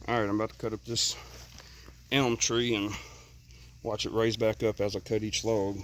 Alright, I'm about to cut up this elm tree and watch it raise back up as I cut each log.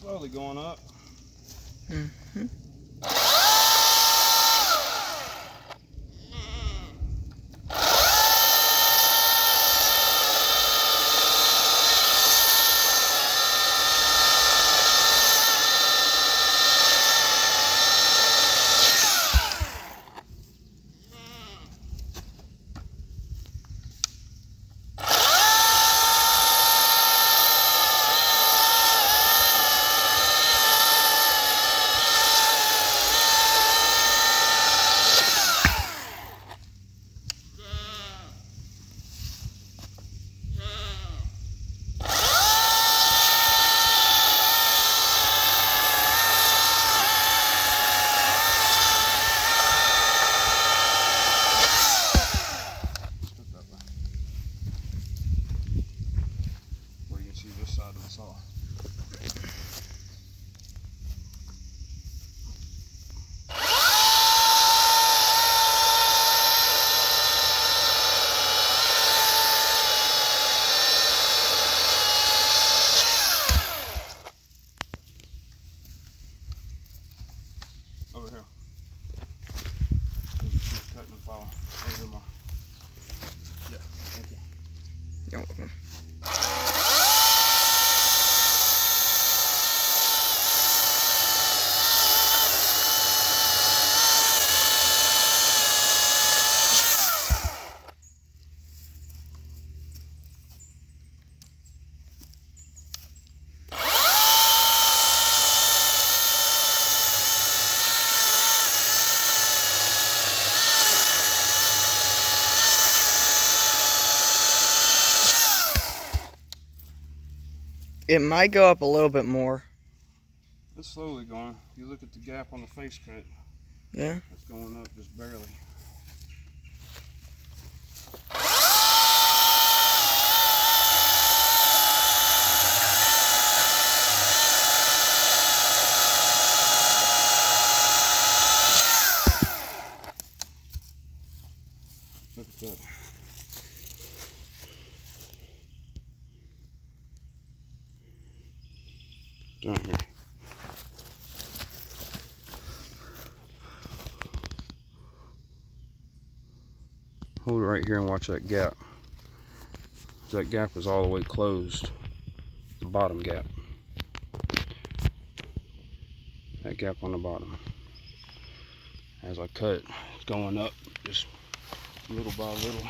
Slowly going up. Mm-hmm. Where you can see this side of the saw. Over here. Keep cutting and follow. Over my. Yeah, thank you. You're welcome. It might go up a little bit more. It's slowly going. You look at the gap on the face cut. Yeah. It's going up just barely. Look at that. Down here. Hold it right here and watch that gap. That gap is all the way closed. The bottom gap. That gap on the bottom. As I cut, it's going up just little by little.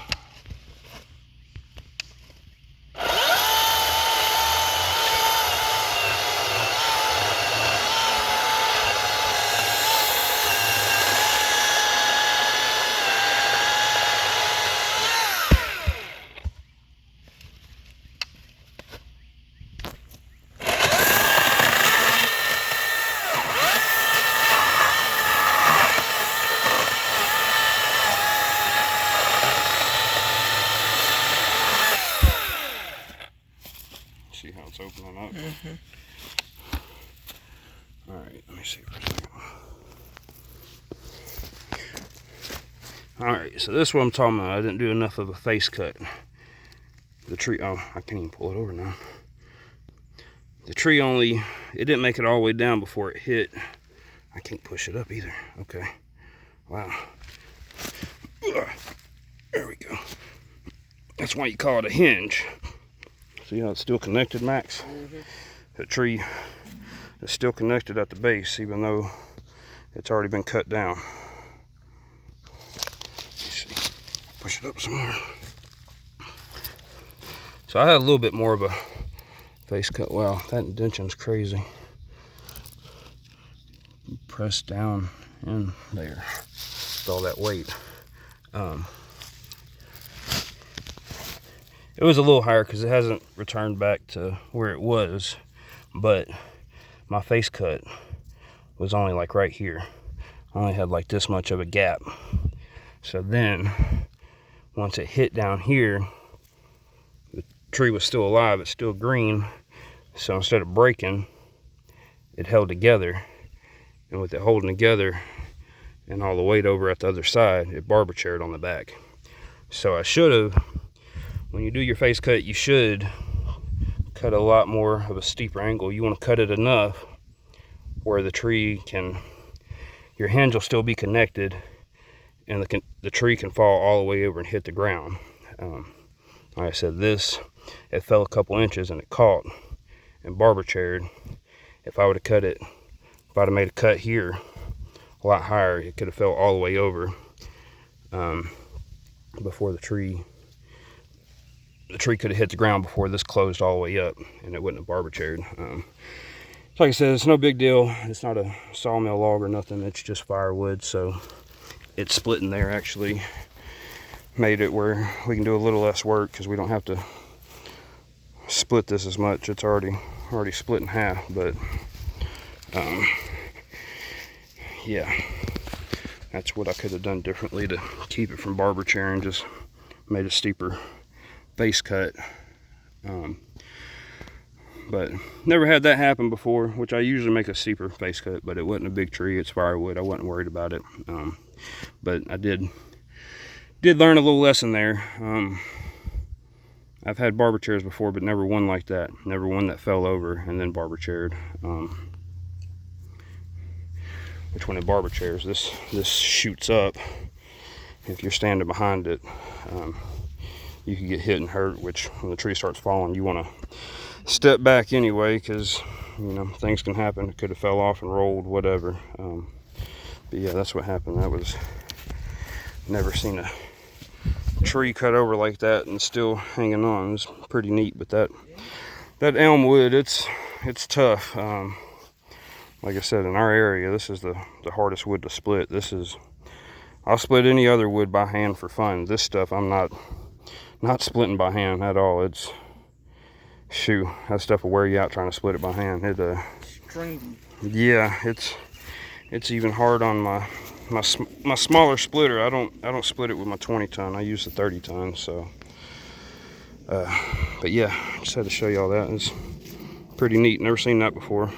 See how it's opening up? Mm-hmm. Alright, let me see for a second. Alright, so this is what I'm talking about. I didn't do enough of a face cut. The tree, oh, I can't even pull it over now. The tree only, it didn't make it all the way down before it hit. I can't push it up either. Okay. Wow. There That's why you call it a hinge. See how it's still connected, Max? Mm-hmm. The tree is still connected at the base, even though it's already been cut down. Let's see. Push it up some more. So I had a little bit more of a face cut. Wow, that indention's crazy. Press down in there with all that weight. It was a little higher because it hasn't returned back to where it was, but my face cut was only like right here. I only had like this much of a gap. So then once it hit down here, the tree was still alive, it's still green. So instead of breaking, it held together. And with it holding together and all the weight over at the other side, it barber chaired on the back. So I should have, when you do your face cut, you should cut a lot more of a steeper angle. You want to cut it enough where the tree can, your hinge will still be connected, and the tree can fall all the way over and hit the ground. Like I said, this, it fell a couple inches and it caught and barber chaired. If I would have cut it, if I'd have made a cut here a lot higher, it could have fell all the way over before the tree could have hit the ground before this closed all the way up, and it wouldn't have barber chaired. Like I said, it's no big deal. It's not a sawmill log or nothing. It's just firewood, so it's splitting there actually made it where we can do a little less work because we don't have to split this as much. It's already split in half, but yeah, that's what I could have done differently to keep it from barber chair, and just made a steeper face cut. But never had that happen before, which I usually make a steeper face cut, but it wasn't a big tree, it's firewood. I wasn't worried about it. But I did learn a little lesson there. I've had barber chairs before, but never one like that. Never one that fell over and then barber chaired. Which when it barber chairs, this shoots up. If you're standing behind it, you can get hit and hurt, which when the tree starts falling, you want to step back anyway, because you know things can happen. It could have fell off and rolled, whatever. But yeah, that's what happened. That was, never seen a tree cut over like that and still hanging on. It was pretty neat. But that elm wood, it's tough. Like I said, in our area, this is the hardest wood to split. I'll split any other wood by hand for fun. This stuff I'm not splitting by hand at all. It's, shoot, that stuff will wear you out trying to split it by hand. Stringy. Yeah, it's even hard on my smaller splitter. I don't split it with my 20-ton. I use the 30-ton. So, but yeah, just had to show y'all that. It's pretty neat. Never seen that before.